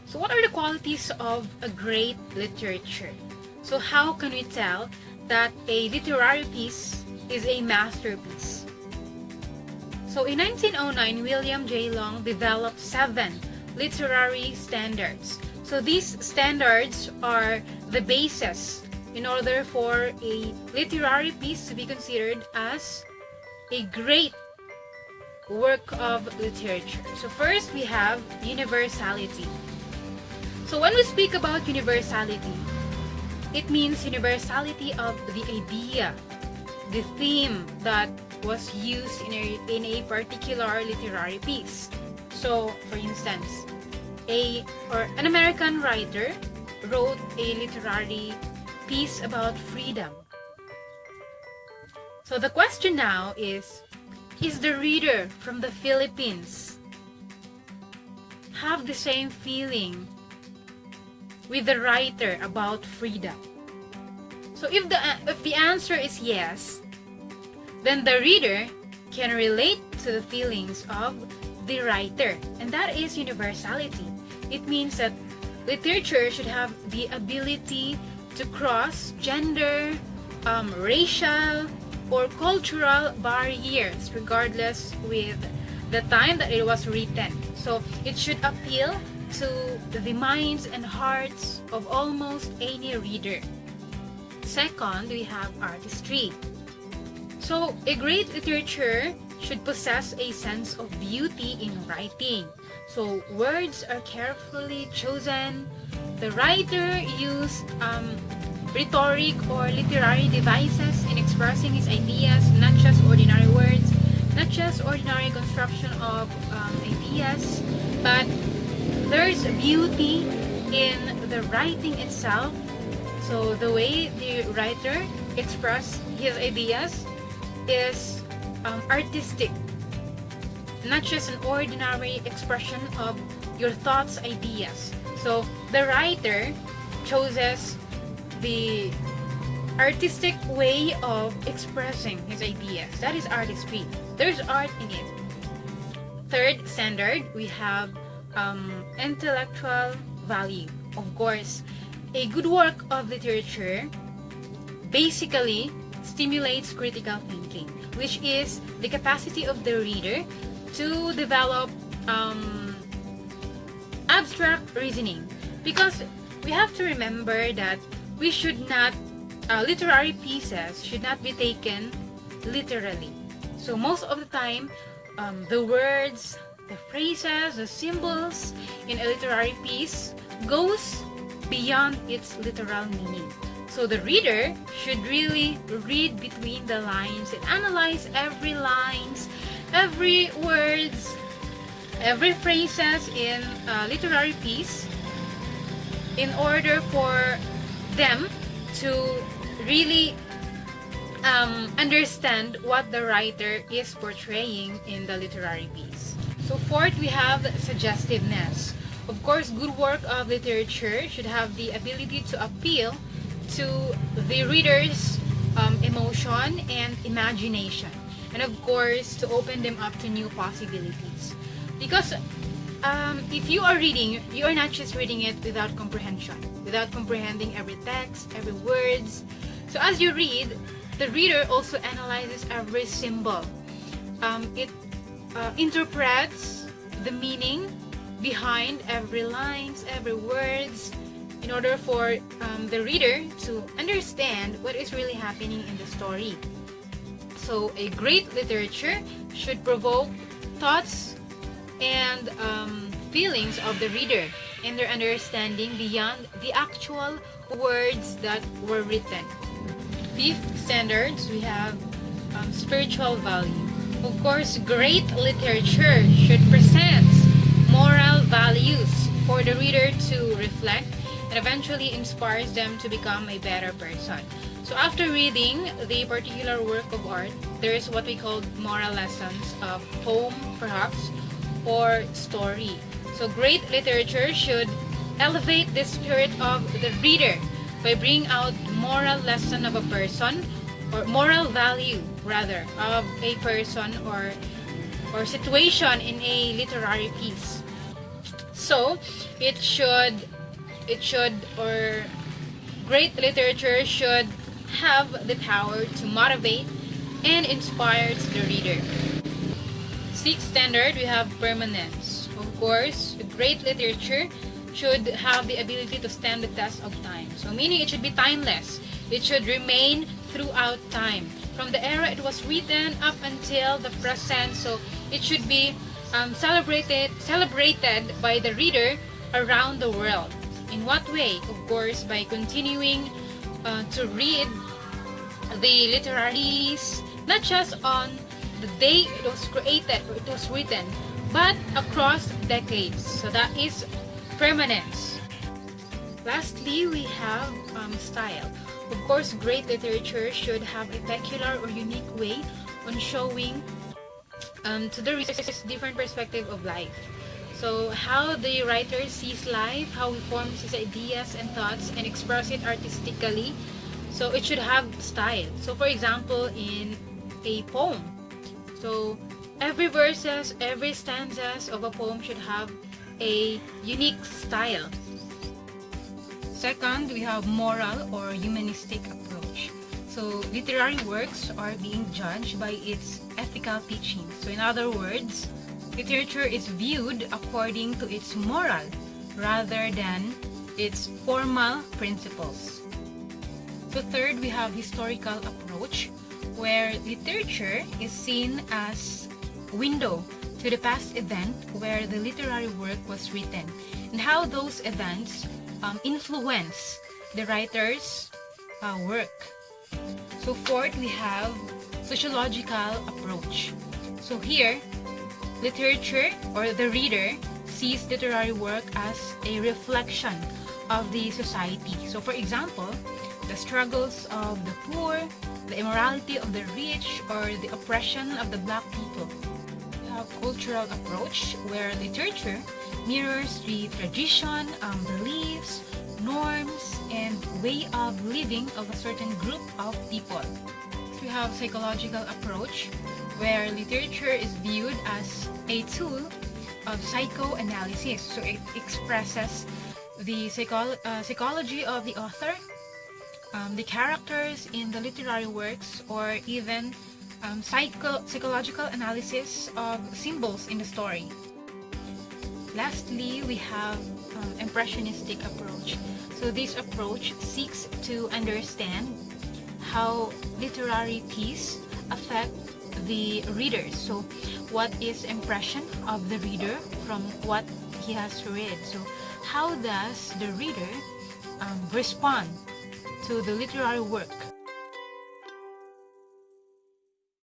So what are the qualities of a great literature? So how can we tell that a literary piece is a masterpiece? So in 1909, William J. Long developed 7 literary standards. So these standards are the basis in order for a literary piece to be considered as a great work of literature. So first we have universality. So when we speak about universality, it means universality of the idea, the theme that was used in a particular literary piece. So, for instance, an American writer wrote a literary piece about freedom. So the question now is the reader from the Philippines have the same feeling with the writer about freedom? So if the answer is yes, then the reader can relate to the feelings of the writer, and that is universality. It means that literature should have the ability to cross gender, racial, or cultural barriers, regardless with the time that it was written. So it should appeal to the minds and hearts of almost any reader. Second, we have artistry. So a great literature should possess a sense of beauty in writing. So words are carefully chosen. The writer used rhetoric or literary devices in expressing his ideas, not just ordinary words, not just ordinary construction of ideas, but there's beauty in the writing itself. So the way the writer expressed his ideas is artistic, not just an ordinary expression of your thoughts, ideas. So the writer chooses the artistic way of expressing his ideas. That is artistry. There's art in it. Third standard, we have intellectual value. Of course, a good work of literature basically stimulates critical thinking, which is the capacity of the reader to develop abstract reasoning. Because we have to remember that we should not, literary pieces should not be taken literally. So most of the time, the words, the phrases, the symbols in a literary piece goes beyond its literal meaning. So the reader should really read between the lines and analyze every lines, every words, every phrases in a literary piece in order for them to really understand what the writer is portraying in the literary piece. So fourth, we have suggestiveness. Of course, good work of literature should have the ability to appeal to the reader's emotion and imagination, and of course to open them up to new possibilities. Because if you are reading, you are not just reading it without comprehension, without comprehending every text, every words. So as you read, the reader also analyzes every symbol. It interprets the meaning behind every lines, every words, in order for the reader to understand what is really happening in the story. So a great literature should provoke thoughts and feelings of the reader in their understanding beyond the actual words that were written. Fifth standards, we have spiritual value. Of course, great literature should present moral values for the reader to reflect and eventually inspires them to become a better person. So after reading the particular work of art, there is what we call moral lessons of poem, perhaps, or story. So great literature should elevate the spirit of the reader by bringing out moral lesson of a person, or moral value rather of a person or situation in a literary piece. So or great literature should have the power to motivate and inspire the reader. Sixth standard, we have permanence. Of course, great literature should have the ability to stand the test of time. So meaning it should be timeless. It should remain throughout time. From the era it was written up until the present. So it should be celebrated by the reader around the world. In what way? Of course, by continuing to read the literaries, not just on the day it was created or it was written, but across decades. So that is permanence. Lastly, we have style. Of course, great literature should have a peculiar or unique way on showing to the readers different perspective of life. So how the writer sees life, how he forms his ideas and thoughts and express it artistically. So it should have style. So for example, in a poem, so every verses, every stanzas of a poem should have a unique style. Second, we have moral or humanistic approach. So literary works are being judged by its ethical teachings. So in other words, literature is viewed according to its moral rather than its formal principles. So third, we have historical approach, where literature is seen as window to the past event where the literary work was written and how those events influence the writer's work. So fourth, we have sociological approach. So here, literature or the reader sees literary work as a reflection of the society. So for example, the struggles of the poor, the immorality of the rich, or the oppression of the black people. We have cultural approach, where literature mirrors the tradition, beliefs, norms, and way of living of a certain group of people. We have psychological approach, where literature is viewed as a tool of psychoanalysis. So it expresses the psychology of the author, the characters in the literary works, or even psychological analysis of symbols in the story. Lastly, we have impressionistic approach. So this approach seeks to understand how literary piece affect the readers. So what is impression of the reader from what he has read? So how does the reader respond to the literary work